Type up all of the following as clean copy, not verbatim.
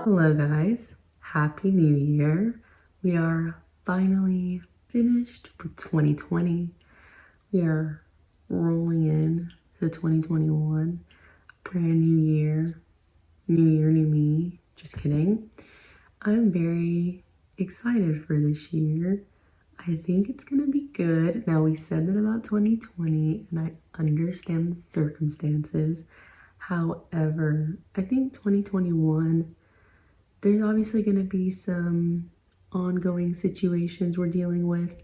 Hello guys, Happy New Year. We are finally finished with 2020. We are rolling in to 2021. Brand new year, new me. Just kidding. I'm very excited for this year. I think it's gonna be good. Now, we said that about 2020 and I understand the circumstances. However, I think 2021, there's obviously going to be some ongoing situations we're dealing with,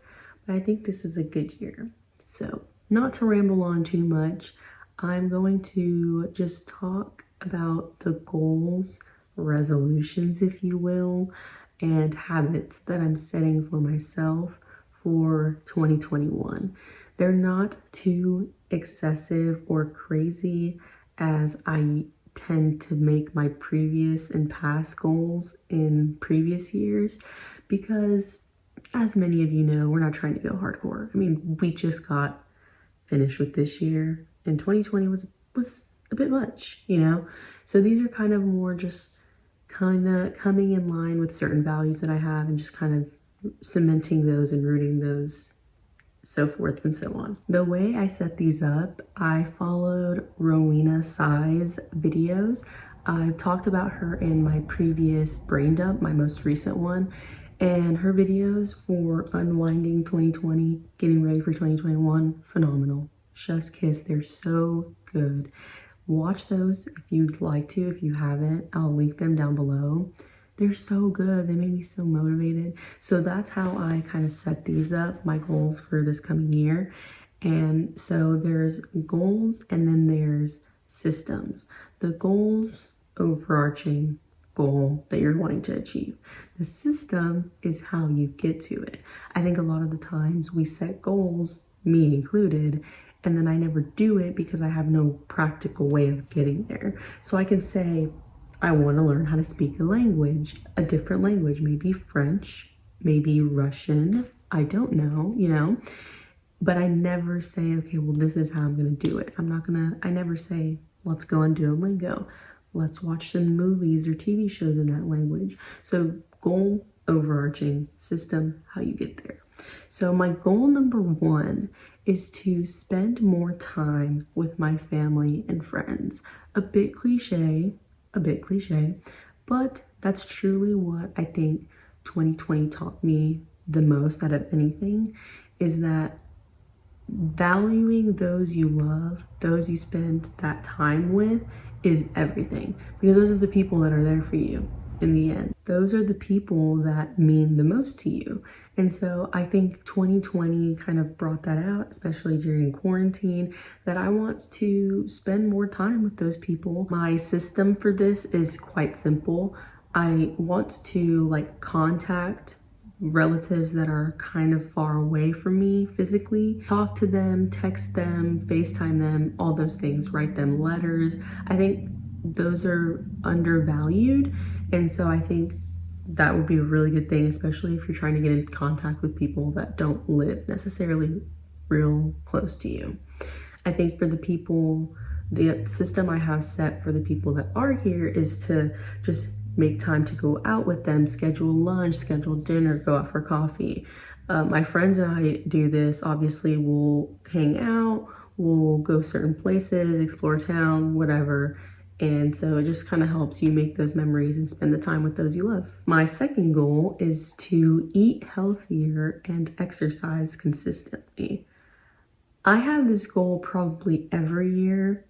but I think this is a good year. So, not to ramble on too much, I'm going to just talk about the goals, resolutions, if you will, and habits that I'm setting for myself for 2021. They're not too excessive or crazy as I tend to make my previous and past goals in previous years, because as many of you know, we're not trying to go hardcore. I mean, we just got finished with this year and 2020 was a bit much, you know? So these are kind of more just kind of coming in line with certain values that I have and just kind of cementing those and rooting those, so forth and so on. The way I set these up, I followed Rowena Sai's videos. I've talked about her in my previous brain dump, my most recent one, and her videos for unwinding 2020, getting ready for 2021, phenomenal. Chef's kiss, they're so good. Watch those if you'd like to. If you haven't, I'll link them down below. They're so good. They made me so motivated. So that's how I kind of set these up, my goals for this coming year. And so there's goals and then there's systems. The goals, overarching goal that you're wanting to achieve. The system is how you get to it. I think a lot of the times we set goals, me included, and then I never do it because I have no practical way of getting there. So I can say, I want to learn how to speak a language, a different language, maybe French, maybe Russian, I don't know, you know, but I never say, okay, well, this is how I'm going to do it. I never say, let's go on Duolingo. Let's watch some movies or TV shows in that language. So goal, overarching, system, how you get there. So my goal number one is to spend more time with my family and friends. A bit cliche, but that's truly what I think 2020 taught me the most out of anything, is that valuing those you love, those you spend that time with, is everything, because those are the people that are there for you in the end. Those are the people that mean the most to you. And so I think 2020 kind of brought that out, especially during quarantine, that I want to spend more time with those people. My system for this is quite simple. I want to contact relatives that are kind of far away from me physically, talk to them, text them, FaceTime them, all those things, write them letters. I think those are undervalued. And so I think that would be a really good thing, especially if you're trying to get in contact with people that don't live necessarily real close to you. I think for the people, the system I have set for the people that are here is to just make time to go out with them, schedule lunch, schedule dinner, go out for coffee. My friends and I do this. Obviously, we'll hang out, we'll go certain places, explore town, whatever. And so it just kind of helps you make those memories and spend the time with those you love. My second goal is to eat healthier and exercise consistently. I have this goal probably every year.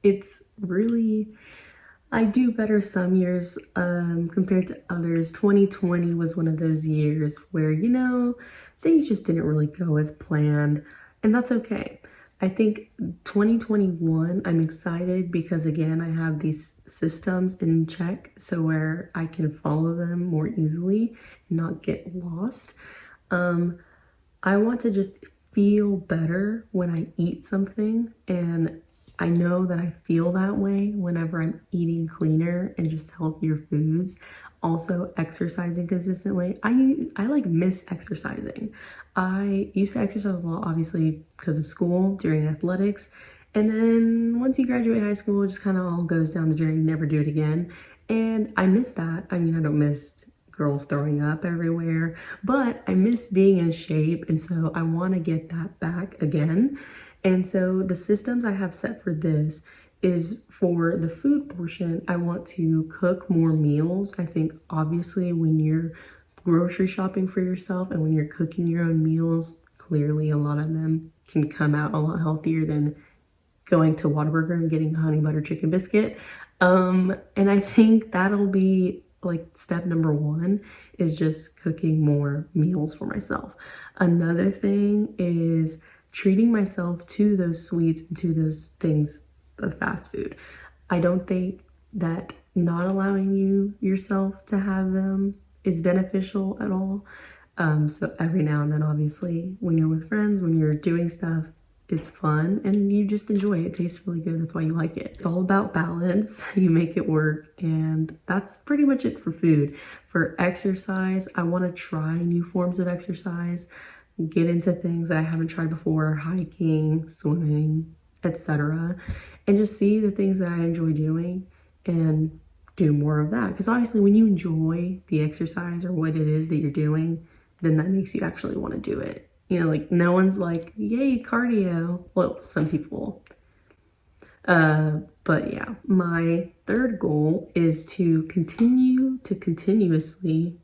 It's really, I do better some years compared to others. 2020 was one of those years where, you know, things just didn't really go as planned, and that's okay. I think 2021, I'm excited because, again, I have these systems in check, so where I can follow them more easily and not get lost. I want to just feel better when I eat something, and I know that I feel that way whenever I'm eating cleaner and just healthier foods. Also, exercising consistently. I miss exercising. I used to exercise a lot, obviously, because of school during athletics. And then once you graduate high school, it just kind of all goes down the drain, never do it again. And I miss that. I mean, I don't miss girls throwing up everywhere, but I miss being in shape. And so I want to get that back again. And so the systems I have set for this is for the food portion. I want to cook more meals. I think obviously when you're grocery shopping for yourself and when you're cooking your own meals, clearly a lot of them can come out a lot healthier than going to Whataburger and getting a honey butter chicken biscuit. And I think that'll be like step number one, is just cooking more meals for myself. Another thing is treating myself to those sweets and to those things of fast food. I don't think that not allowing yourself to have them is beneficial at all. So every now and then, obviously, when you're with friends, when you're doing stuff, it's fun and you just enjoy it. It tastes really good. That's why you like it. It's all about balance. You make it work, and that's pretty much it for food. For exercise, I want to try new forms of exercise, get into things that I haven't tried before, hiking, swimming, etc. And just see the things that I enjoy doing and do more of that. Because obviously when you enjoy the exercise or what it is that you're doing, then that makes you actually want to do it. You know, like no one's like, yay, cardio. Well, some people. But yeah, my third goal is to continue to continuously,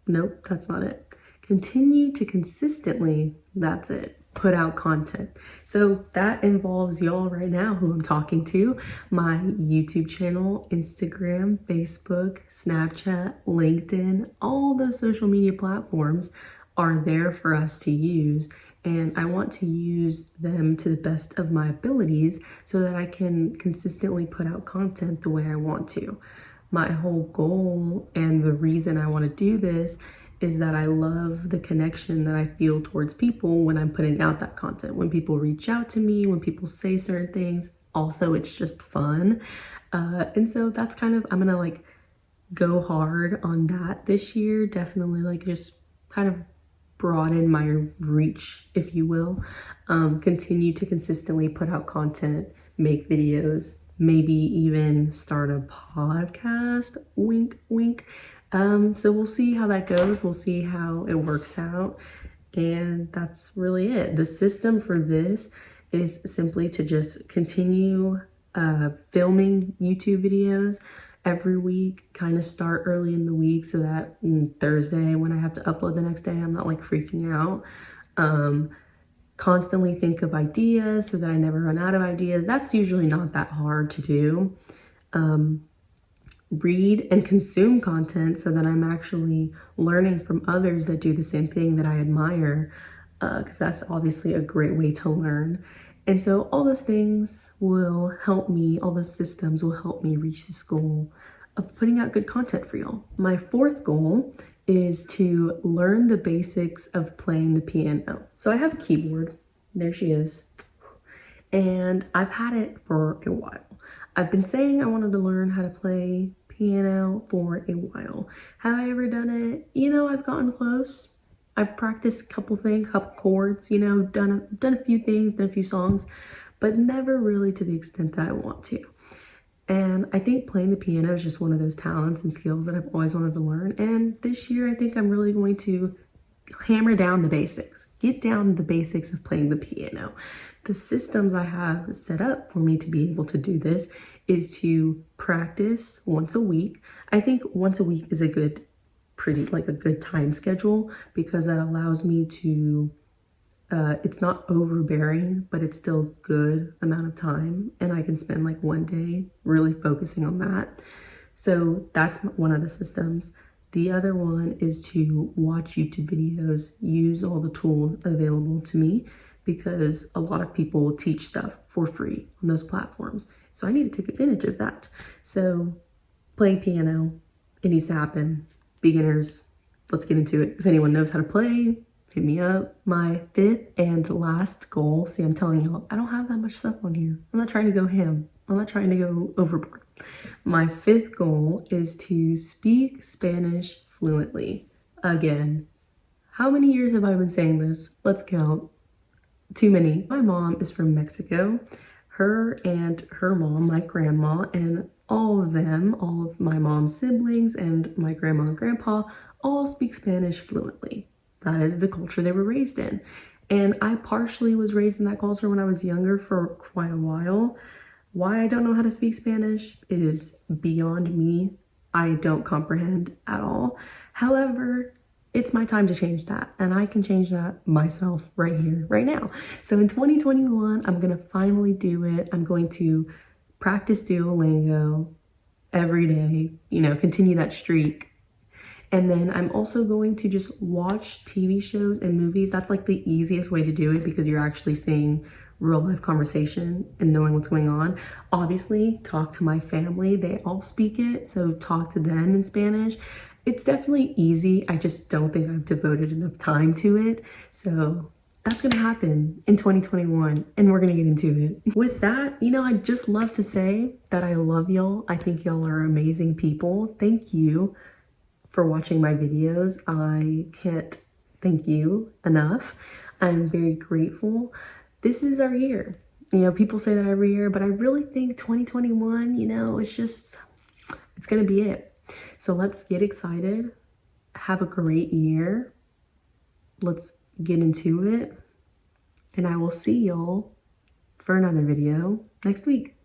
nope, that's not it. Continue to consistently, that's it, put out content. So that involves y'all right now who I'm talking to, my YouTube channel, Instagram, Facebook, Snapchat, LinkedIn, all those social media platforms are there for us to use, and I want to use them to the best of my abilities so that I can consistently put out content the way I want to. My whole goal and the reason I want to do this is that I love the connection that I feel towards people when I'm putting out that content. When people reach out to me, when people say certain things, also it's just fun. And so that's kind of, I'm gonna like go hard on that this year. Definitely like just kind of broaden my reach, if you will. Continue to consistently put out content, make videos, maybe even start a podcast, wink, wink. So we'll see how that goes. We'll see how it works out. And that's really it. The system for this is simply to just continue filming YouTube videos every week, kind of start early in the week so that Thursday when I have to upload the next day, I'm not like freaking out. Constantly think of ideas so that I never run out of ideas. That's usually not that hard to do. Read and consume content so that I'm actually learning from others that do the same thing that I admire, because that's obviously a great way to learn. And so all those things will help me, all those systems will help me reach this goal of putting out good content for y'all. My fourth goal is to learn the basics of playing the piano. So I have a keyboard, there she is, and I've had it for a while. I've been saying I wanted to learn how to play piano for a while. Have I ever done it? You know, I've gotten close. I've practiced a couple things, couple chords, you know, done a few things, done a few songs, but never really to the extent that I want to. And I think playing the piano is just one of those talents and skills that I've always wanted to learn. And this year, I think I'm really going to hammer down the basics, get down the basics of playing the piano. The systems I have set up for me to be able to do this is to practice once a week. I think once a week is a good time schedule, because that allows me to, it's not overbearing, but it's still good amount of time. And I can spend like one day really focusing on that. So that's one of the systems. The other one is to watch YouTube videos, use all the tools available to me, because a lot of people teach stuff for free on those platforms. So I need to take advantage of that. So playing piano, it needs to happen. Beginners, let's get into it. If anyone knows how to play, hit me up. My fifth and last goal, see, I'm telling y'all, I don't have that much stuff on here. I'm not trying to go ham. I'm not trying to go overboard. My fifth goal is to speak Spanish fluently. Again, how many years have I been saying this? Let's count. Too many. My mom is from Mexico. her and her mom, my grandma, and all of them, all of my mom's siblings and my grandma and grandpa all speak Spanish fluently. That is the culture they were raised in. And I partially was raised in that culture when I was younger for quite a while. Why I don't know how to speak Spanish is beyond me. I don't comprehend at all. However, it's my time to change that, and I can change that myself right here, right now. So in 2021, I'm gonna finally do it. I'm going to practice Duolingo every day, you know, continue that streak. And then I'm also going to just watch TV shows and movies. That's like the easiest way to do it because you're actually seeing real life conversation and knowing what's going on. Obviously, talk to my family. They all speak it, so talk to them in Spanish. It's definitely easy. I just don't think I've devoted enough time to it. So that's gonna happen in 2021 and we're gonna get into it. With that, you know, I'd just love to say that I love y'all. I think y'all are amazing people. Thank you for watching my videos. I can't thank you enough. I'm very grateful. This is our year. You know, people say that every year, but I really think 2021, you know, it's gonna be it. So let's get excited. Have a great year. Let's get into it. And I will see y'all for another video next week.